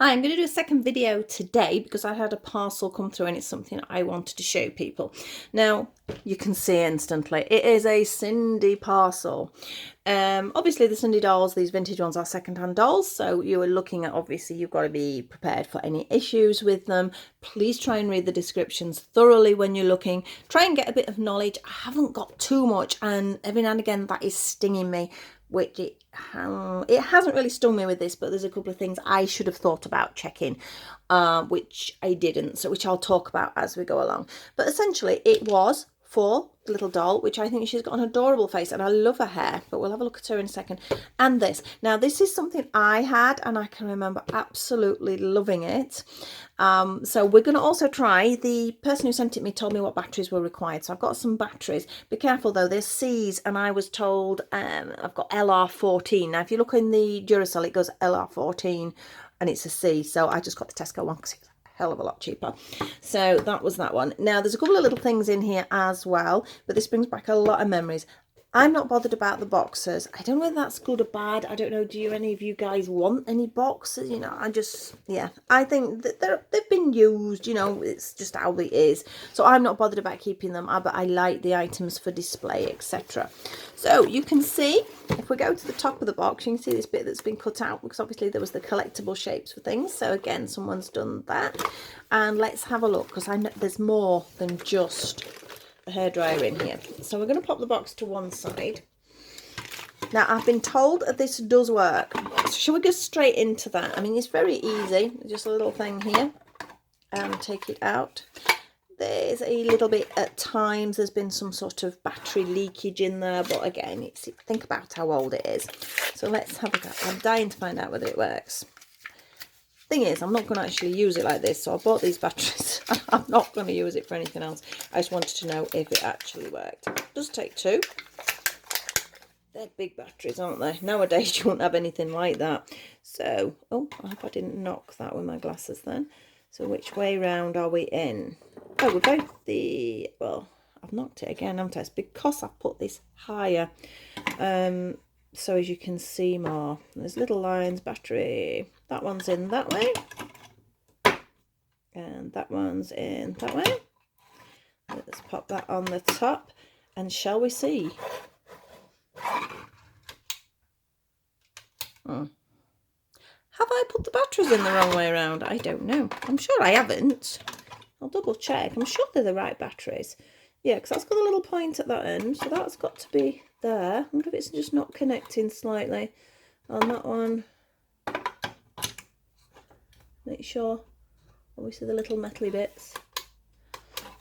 Hi, I'm going to do a second video today because I had a parcel come through and it's something I wanted to show people. Now, you can see instantly, it is a Sindy parcel. Obviously the Sindy dolls, these vintage ones, are second-hand dolls, so you are looking at, obviously you've got to be prepared for any issues with them. Please try and read the descriptions thoroughly when you're looking. Try and get a bit of knowledge. I haven't got too much, and every now and again that is stinging me, which it hasn't really stung me with this, but there's a couple of things I should have thought about checking, which I didn't, so which I'll talk about as we go along. But essentially it was for the little doll, which I think she's got an adorable face, and I love her hair, but we'll have a look at her in a second. And this, now this is something I had and I can remember absolutely loving it. So we're going to also try, the person who sent it me told me what batteries were required, so I've got some batteries. Be careful though, there's C's, and I was told I've got LR14. Now if you look in the Duracell it goes LR14 and it's a C, so I just got the Tesco one because it's a hell of a lot cheaper. So that was that one. Now there's a couple of little things in here as well, but this brings back a lot of memories. I'm not bothered about the boxes. I don't know whether that's good or bad. I don't know. Do any of you guys want any boxes? You know, I think that they've been used, you know, it's just how it is. So I'm not bothered about keeping them, but I like the items for display, etc. So you can see, if we go to the top of the box, you can see this bit that's been cut out because obviously there was the collectible shapes for things. So again, someone's done that. And let's have a look, because I know there's more than just hairdryer in here. So we're going to pop the box to one side. Now I've been told that this does work, so shall we go straight into that? I mean, it's very easy, just a little thing here and take it out. There's a little bit at times, there's been some sort of battery leakage in there, but again, think about how old it is. So let's have a go. I'm dying to find out whether it works. Thing is, I'm not going to actually use it like this, so I bought these batteries. I'm not going to use it for anything else. I just wanted to know if it actually worked. It does take two. They're big batteries, aren't they? Nowadays you won't have anything like that. So, oh, I hope I didn't knock that with my glasses then. So which way round are we in? Oh, we're both the, well, I've knocked it again, haven't I? It's because I've put this higher. So as you can see more, there's little lines, battery. That one's in that way. And that one's in that way. Let's pop that on the top. And shall we see? Have I put the batteries in the wrong way around? I don't know. I'm sure I haven't. I'll double check. I'm sure they're the right batteries. Yeah, because that's got a little point at that end. So that's got to be there. I wonder if it's just not connecting slightly on that one. Make sure. Obviously the little metally bits.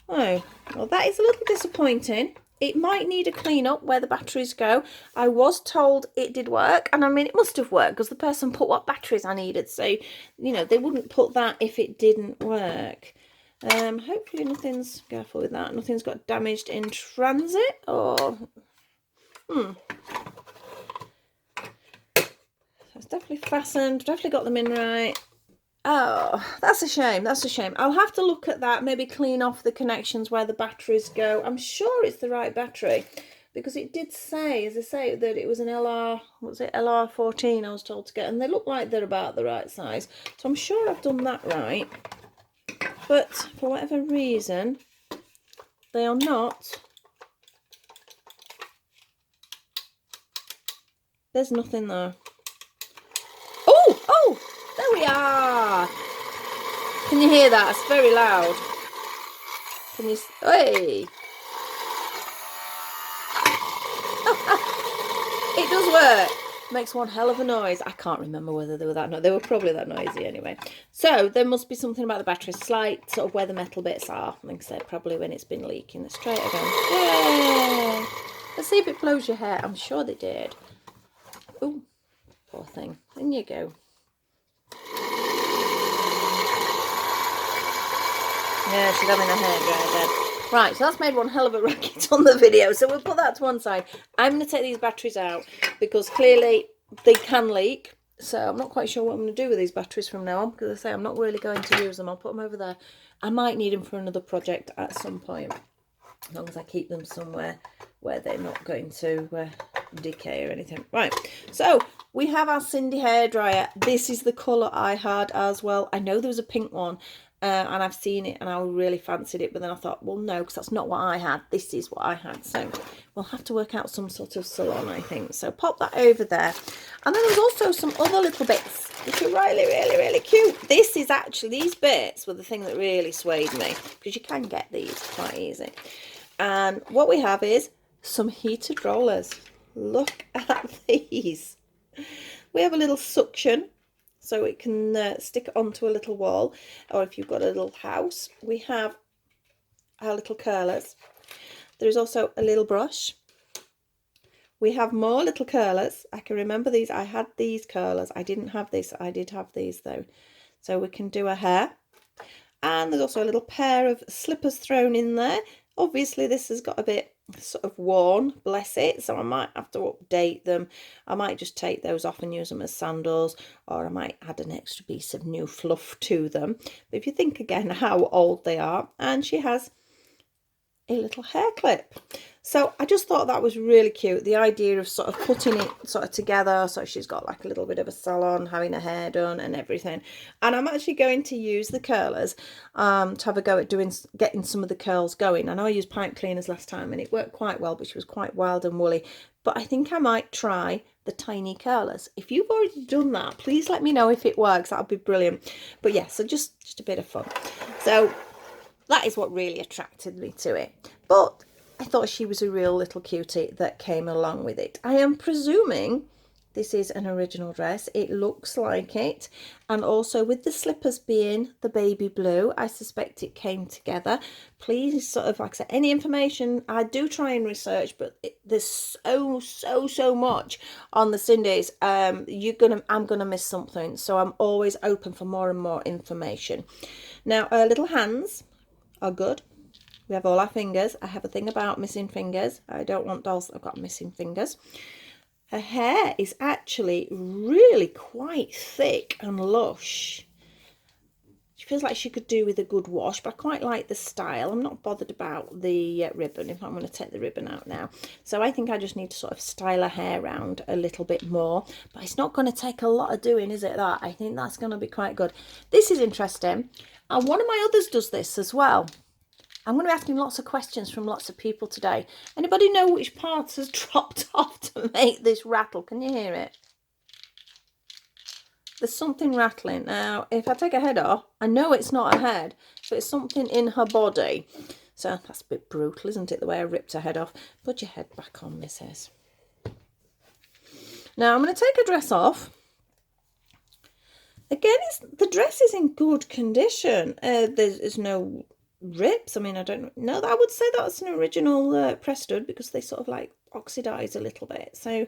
Oh, well that is a little disappointing. It might need a clean up where the batteries go. I was told it did work, and I mean it must have worked because the person put what batteries I needed, so you know they wouldn't put that if it didn't work. Hopefully nothing's, careful with that, nothing's got damaged in transit, or so it's definitely fastened, definitely got them in right. Oh, that's a shame. That's a shame. I'll have to look at that, maybe clean off the connections where the batteries go. I'm sure it's the right battery because it did say, as I say, that it was an LR14 I was told to get, and they look like they're about the right size. So I'm sure I've done that right. But for whatever reason, they are not. There's nothing there. Oh! There we are. Can you hear that? It's very loud. Can you? Hey! It does work. Makes one hell of a noise. I can't remember whether they were that noisy. They were probably that noisy anyway. So there must be something about the battery, slight sort of where the metal bits are. Like I said, probably when it's been leaking. Let's try it again. Yay! Let's see if it blows your hair. I'm sure they did. Oh, poor thing. In you go. Yeah, she's having a hairdryer then. Right, so that's made one hell of a racket on the video, so we'll put that to one side. I'm going to take these batteries out because clearly they can leak, so I'm not quite sure what I'm going to do with these batteries from now on, because I say I'm not really going to use them. I'll put them over there. I might need them for another project at some point. as long as I keep them somewhere where they're not going to decay or anything. Right, so we have our Sindy hairdryer. This is the colour I had as well. I know there was a pink one, and I've seen it and I really fancied it, but then I thought, well, no, because that's not what I had. This is what I had. So we'll have to work out some sort of salon, I think. So pop that over there. And then there's also some other little bits which are really, really, really cute. This is actually, these bits were the thing that really swayed me, because you can get these quite easy. And what we have is some heated rollers. Look at these. We have a little suction, so it can stick onto a little wall, or if you've got a little house. We have our little curlers. There is also a little brush. We have more little curlers. I can remember these. I had these curlers. I didn't have this. I did have these though. So we can do a hair. And there's also a little pair of slippers thrown in there. Obviously this has got a bit sort of worn, bless it, so I might have to update them. I might just take those off and use them as sandals, or I might add an extra piece of new fluff to them. But if you think again how old they are, and she has a little hair clip. So I just thought that was really cute, the idea of sort of putting it sort of together, so she's got like a little bit of a salon, having her hair done and everything. And I'm actually going to use the curlers to have a go at getting some of the curls going. I know I used pipe cleaners last time and it worked quite well, but she was quite wild and woolly. But I think I might try the tiny curlers. If you've already done that, please let me know if it works. That would be brilliant. But yeah, so just a bit of fun. So that is what really attracted me to it. But I thought she was a real little cutie that came along with it. I am presuming this is an original dress. It looks like it. And also with the slippers being the baby blue, I suspect it came together. Please, sort of, like I said, any information, I do try and research, but there's so much on the Sindys. I'm gonna miss something. So I'm always open for more and more information. Now, her little hands are good. We have all our fingers. I have a thing about missing fingers. I don't want dolls that have got missing fingers. Her hair is actually really quite thick and lush. She feels like she could do with a good wash, but I quite like the style. I'm not bothered about the ribbon. If I'm going to take the ribbon out now. So I think I just need to sort of style her hair around a little bit more. But it's not going to take a lot of doing, is it, that? I think that's going to be quite good. This is interesting. And one of my others does this as well. I'm going to be asking lots of questions from lots of people today. Anybody know which part has dropped off to make this rattle? Can you hear it? There's something rattling. Now, if I take her head off, I know it's not her head, but it's something in her body. So that's a bit brutal, isn't it, the way I ripped her head off? Put your head back on, Mrs. Now, I'm going to take her dress off. Again, the dress is in good condition. There's no rips. I mean, I don't know. I would say that's an original press stud, because they sort of like oxidize a little bit. So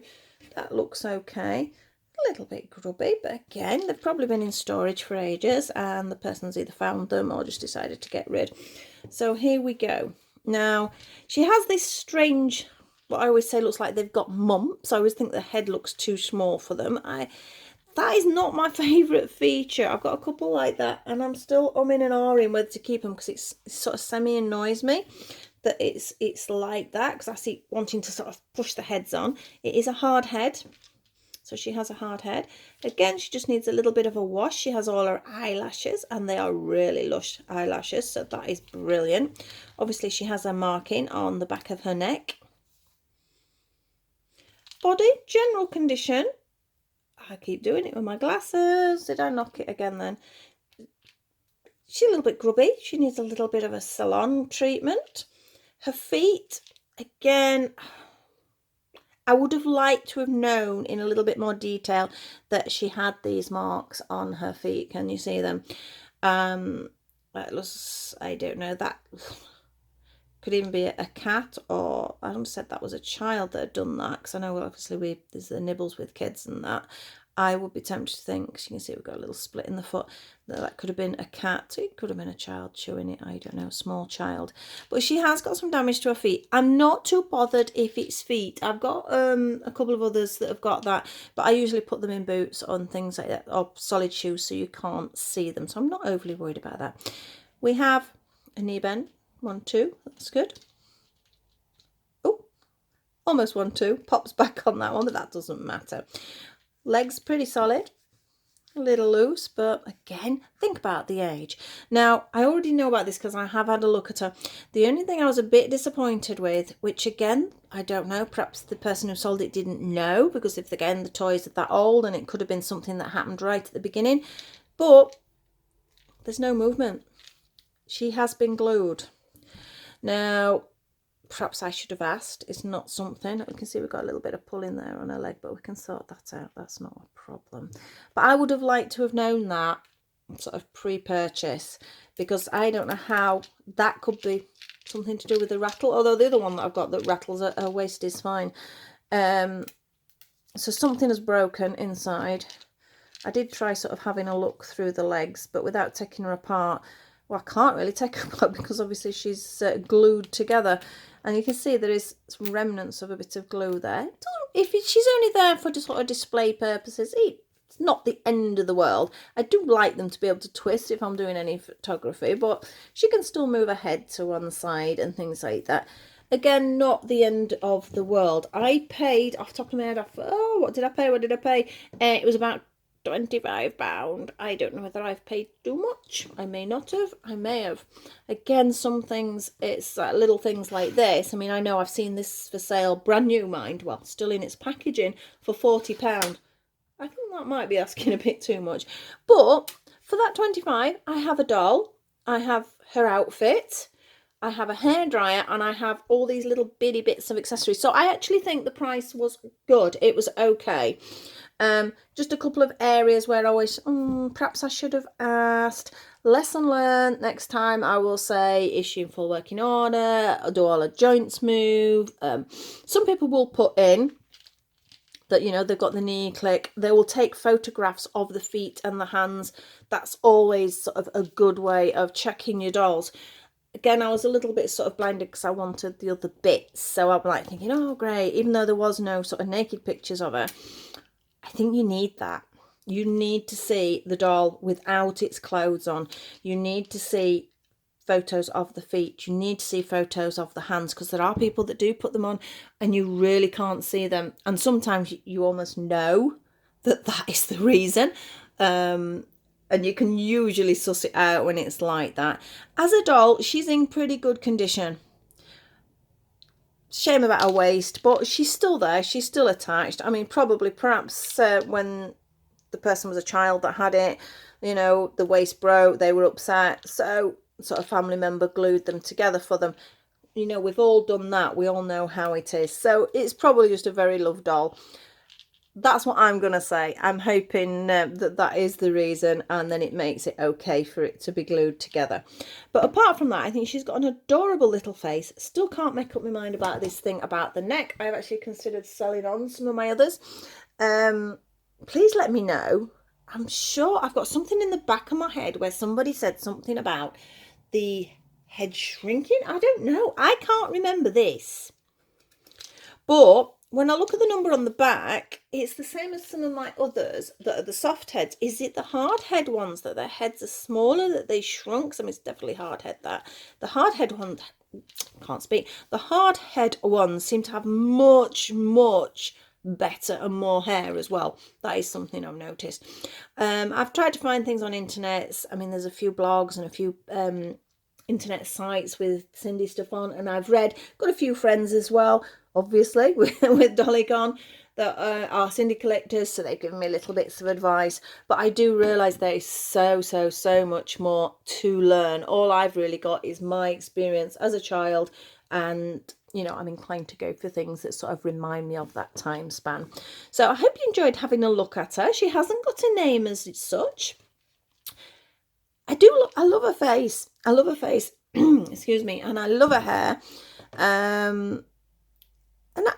that looks okay. A little bit grubby, but again, they've probably been in storage for ages and the person's either found them or just decided to get rid. So here we go. Now, she has this strange, what I always say looks like they've got mumps. I always think the head looks too small for them. That is not my favourite feature. I've got a couple like that and I'm still umming and ahhing whether to keep them, because it's sort of semi-annoys me that it's like that, because I see wanting to sort of push the heads on. It is a hard head. So she has a hard head. Again, she just needs a little bit of a wash. She has all her eyelashes and they are really lush eyelashes. So that is brilliant. Obviously, she has a marking on the back of her neck. Body, general condition. I keep doing it with my glasses. Did I knock it again then? She's a little bit grubby. She needs a little bit of a salon treatment. Her feet, again, I would have liked to have known in a little bit more detail that she had these marks on her feet. Can you see them? That looks, I don't know, that could even be a cat, or I almost said that was a child that had done that, because I know obviously there's the nibbles with kids and that. I would be tempted to think, because you can see we've got a little split in the foot, that could have been a cat. It could have been a child chewing it, I don't know, a small child. But she has got some damage to her feet. I'm not too bothered if it's feet. I've got a couple of others that have got that, but I usually put them in boots on things like that, or solid shoes, so you can't see them. So I'm not overly worried about that. We have a knee bend, 1, 2, that's good. almost 1-2, pops back on that one, but that doesn't matter. Legs pretty solid, a little loose, but again, think about the age. Now, I already know about this because I have had a look at her. The only thing I was a bit disappointed with, which again, I don't know, perhaps the person who sold it didn't know, because if again the toys are that old and it could have been something that happened right at the beginning, but there's no movement. She has been glued. Now, perhaps I should have asked. It's not something. You can see we've got a little bit of pulling there on her leg, but we can sort that out. That's not a problem. But I would have liked to have known that sort of pre-purchase, because I don't know how that could be something to do with the rattle. Although the other one that I've got that rattles, her waist is fine. So something has broken inside. I did try sort of having a look through the legs, but without taking her apart. Well, I can't really take her apart because obviously she's glued together. And you can see there is some remnants of a bit of glue there. If she's only there for just sort of display purposes, it's not the end of the world. I do like them to be able to twist if I'm doing any photography, but she can still move her head to one side and things like that. Again, not the end of the world. I paid, off the top of my head, what did I pay? It was about £25. I don't know whether I've paid too much. I may not have. I may have. Again, some things, it's little things like this. I mean, I know I've seen this for sale, brand new, mind, well, still in its packaging, for £40. I think that might be asking a bit too much. But for that 25, I have a doll. I have her outfit. I have a hairdryer, and I have all these little bitty bits of accessories. So I actually think the price was good. It was okay. Just a couple of areas where I always, perhaps I should have asked. Lesson learned. Next time I will say, is she in full working order? Do all her joints move? Some people will put in that, you know, they've got the knee click. They will take photographs of the feet and the hands. That's always sort of a good way of checking your dolls. Again, I was a little bit sort of blinded because I wanted the other bits. So I'm like thinking, oh, great. Even though there was no sort of naked pictures of her, I think you need that. You need to see the doll without its clothes on. You need to see photos of the feet. You need to see photos of the hands, because there are people that do put them on and you really can't see them. And sometimes you almost know that that is the reason. And you can usually suss it out when it's like that. As a doll, she's in pretty good condition. Shame about her waist, but she's still there. She's still attached. I mean, perhaps when the person was a child that had it, you know, the waist broke, they were upset. So sort of family member glued them together for them. You know, we've all done that. We all know how it is. So it's probably just a very loved doll. That's what I'm going to say. I'm hoping that is the reason, and then it makes it okay for it to be glued together. But apart from that, I think she's got an adorable little face. Still can't make up my mind about this thing about the neck. I've actually considered selling on some of my others. Please let me know. I'm sure I've got something in the back of my head where somebody said something about the head shrinking. I don't know. I can't remember this. But when I look at the number on the back, it's the same as some of my others that are the soft heads. Is it the hard head ones that their heads are smaller, that they shrunk? So it's definitely hard head that. The hard head ones, can't speak. The hard head ones seem to have much, much better and more hair as well. That is something I've noticed. I've tried to find things on internet. I mean, there's a few blogs and a few internet sites with Sindy stuff on, and I've got a few friends as well, obviously, with Dollycon, that are Sindy collectors, so they've given me little bits of advice. But I do realise there is so much more to learn. All I've really got is my experience as a child, and you know, I'm inclined to go for things that sort of remind me of that time span. So I hope you enjoyed having a look at her. She hasn't got a name as such. I love her face. I love her face. Excuse me. And I love her hair. And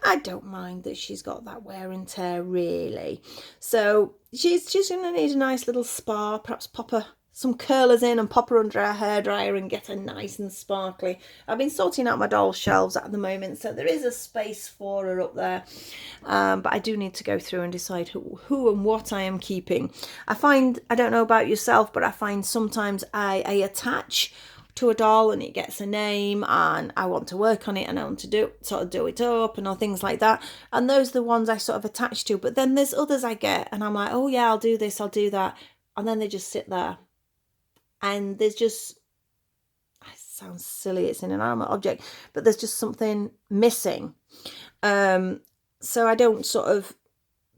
I don't mind that she's got that wear and tear, really. So she's going to need a nice little spa. Perhaps pop her some curlers in and pop her under her hairdryer and get her nice and sparkly. I've been sorting out my doll shelves at the moment, so there is a space for her up there. But I do need to go through and decide who and what I am keeping. I don't know about yourself, but I find sometimes I attach to a doll and it gets a name and I want to work on it and I want to do it up and all things like that. And those are the ones I sort of attach to. But then there's others I get and I'm like, oh yeah, I'll do this, I'll do that. And then they just sit there. And there's just, it sounds silly, it's an inanimate object, but there's just something missing. So I don't sort of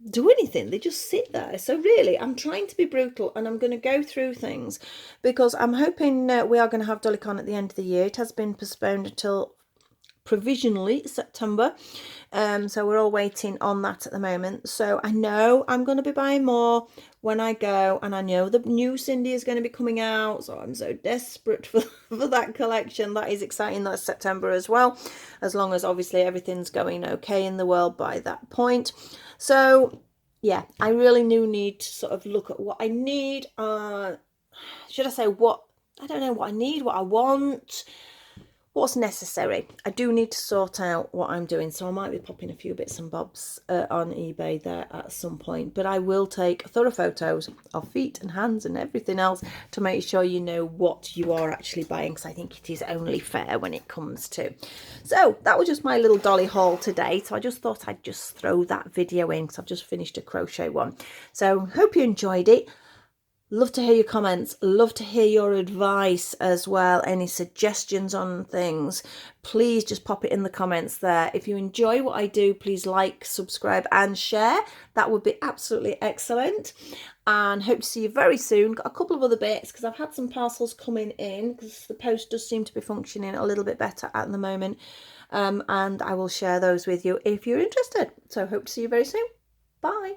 do anything, they just sit there. So really, I'm trying to be brutal and I'm going to go through things because I'm hoping we are going to have DollyCon at the end of the year. It has been postponed until provisionally September, so we're all waiting on that at the moment. So I know I'm going to be buying more when I go, and I know the new Sindy is going to be coming out, so I'm so desperate for that collection. That is exciting. That's September as well, as long as obviously everything's going okay in the world by that point. So yeah, I really do need to sort of look at what I need. Should I say what I don't know what I need, what I want, what's necessary. I do need to sort out what I'm doing, so I might be popping a few bits and bobs on eBay there at some point, but I will take thorough photos of feet and hands and everything else to make sure you know what you are actually buying, because I think it is only fair when it comes to. So that was just my little dolly haul today, so I just thought I'd just throw that video in because I've just finished a crochet one. So hope you enjoyed it. Love to hear your comments, love to hear your advice as well, any suggestions on things. Please just pop it in the comments there. If you enjoy what I do, please like, subscribe and share. That would be absolutely excellent. And hope to see you very soon. Got a couple of other bits because I've had some parcels coming in because the post does seem to be functioning a little bit better at the moment. And I will share those with you if you're interested. So hope to see you very soon. Bye.